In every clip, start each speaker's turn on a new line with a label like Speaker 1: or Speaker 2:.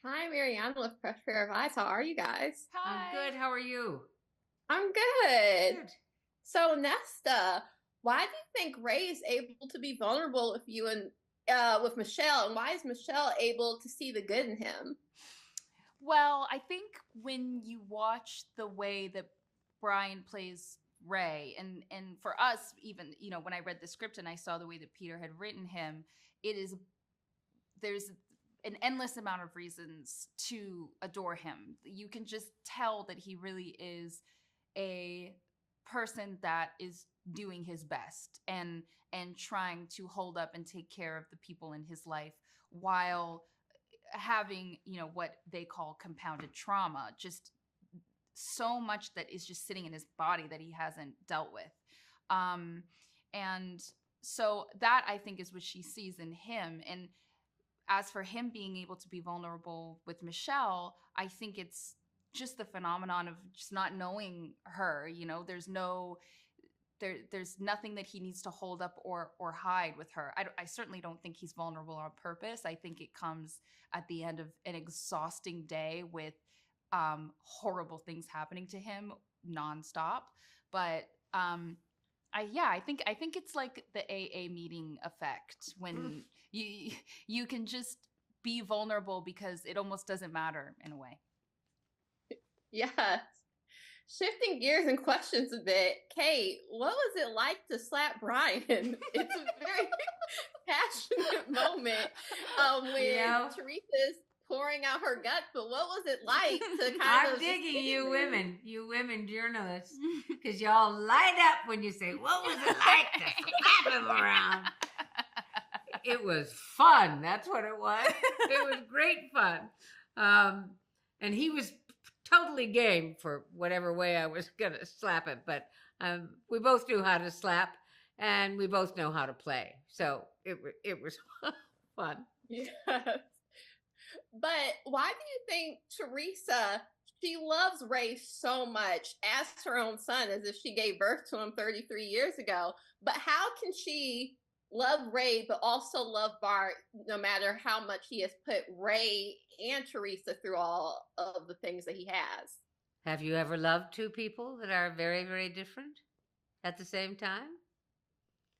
Speaker 1: Hi, Marianne with Fresh Pair of Eyes. How are you guys?
Speaker 2: I'm
Speaker 3: Hi.
Speaker 2: good. How are you?
Speaker 1: I'm good.
Speaker 2: Good.
Speaker 1: So, Nesta, why do you think Ray is able to be vulnerable with you and with Michelle, and why is Michelle able to see the good in him?
Speaker 3: Well, I think when you watch the way that Brian plays Ray, and for us, even when I read the script and I saw the way that Peter had written him, it is there's an endless amount of reasons to adore him. You can just tell that he really is a person that is doing his best and trying to hold up and take care of the people in his life while having what they call compounded trauma, just so much that is just sitting in his body that he hasn't dealt with. And so that, I think, is what she sees in him. And as for him being able to be vulnerable with Michelle, I think it's just the phenomenon of just not knowing her. There's nothing that he needs to hold up or hide with her. I certainly don't think he's vulnerable on purpose. I think it comes at the end of an exhausting day with horrible things happening to him nonstop. But I think it's like the AA meeting effect when you can just be vulnerable because it almost doesn't matter in a way.
Speaker 1: Yes. Shifting gears and questions a bit, Kate, what was it like to slap Brian? It's a very passionate moment when Theresa's pouring out her guts, but what was it like to
Speaker 2: I'm digging you women journalists, because y'all light up when you say, what was it like to slap him around? It was fun. That's what it was. It was great fun. And he was totally game for whatever way I was going to slap him. But we both knew how to slap, and we both know how to play. So it was fun.
Speaker 1: Yes. But why do you think Theresa, she loves Ray so much as her own son, as if she gave birth to him 33 years ago? But how can she love Ray but also love Bart, no matter how much he has put Ray and Theresa through all of the things that he has?
Speaker 2: Have you ever loved two people that are very, very different at the same time?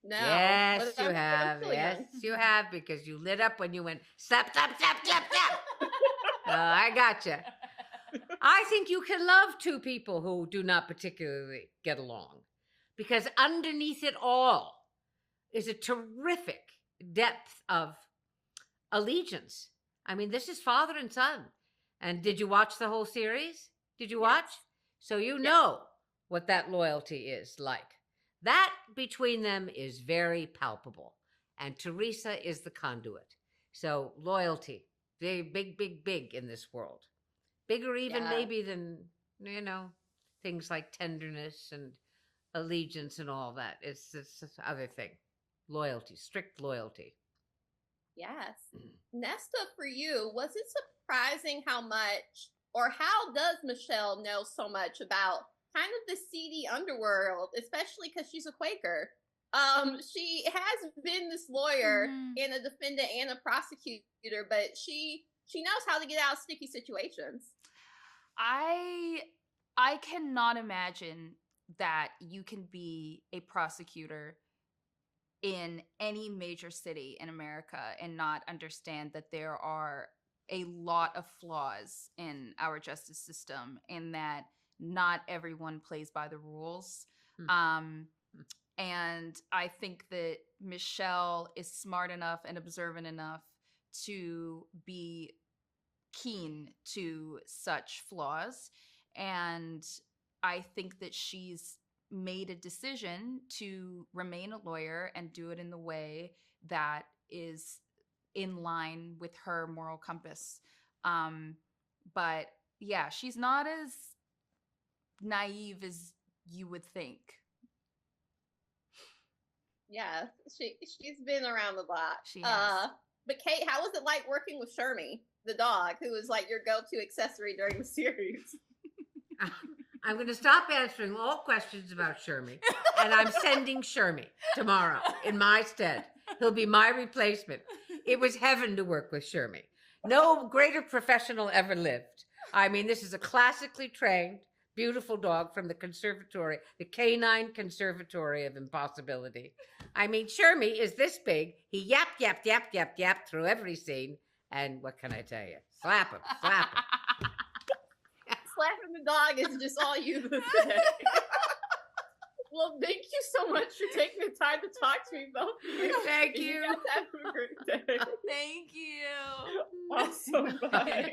Speaker 1: No.
Speaker 2: Yes, you have. Yes, you have, because you lit up when you went slap, slap, slap, slap, slap. I gotcha. I think you can love two people who do not particularly get along, because underneath it all is a terrific depth of allegiance. I mean, this is father and son. And did you watch the whole series? Did you watch? So you know what that loyalty is like. That between them is very palpable. And Theresa is the conduit. So loyalty, very big, big, big in this world. Bigger even maybe than, things like tenderness and allegiance and all that. It's this other thing. Loyalty, strict loyalty.
Speaker 1: Yes. Nesta, for you, was it surprising how much, or how does Michelle know so much about kind of the seedy underworld, especially because she's a Quaker? She has been this lawyer and a defendant and a prosecutor, but she knows how to get out of sticky situations.
Speaker 3: I cannot imagine that you can be a prosecutor in any major city in America and not understand that there are a lot of flaws in our justice system, and that not everyone plays by the rules. And I think that Michelle is smart enough and observant enough to be keen to such flaws. And I think that she's made a decision to remain a lawyer and do it in the way that is in line with her moral compass. But yeah, she's not as naive as you would think.
Speaker 1: Yeah, she's been around a lot.
Speaker 3: She has.
Speaker 1: But Kate, how was it like working with Shermy, the dog, who was like your go-to accessory during the series?
Speaker 2: I'm going to stop answering all questions about Shermy, and I'm sending Shermy tomorrow in my stead. He'll be my replacement. It was heaven to work with Shermy. No greater professional ever lived. I mean, this is a classically trained, beautiful dog from the conservatory, the canine conservatory of impossibility. I mean, Shermy is this big. He yap, yap, yap, yap, yap through every scene. And what can I tell you? Slap him, slap him.
Speaker 1: Slapping the dog is just all you today. Well, thank you so much for taking the time to talk to me, both of you.
Speaker 2: Thank you.
Speaker 1: You guys have a great day.
Speaker 3: Thank you.
Speaker 1: Awesome. Bye.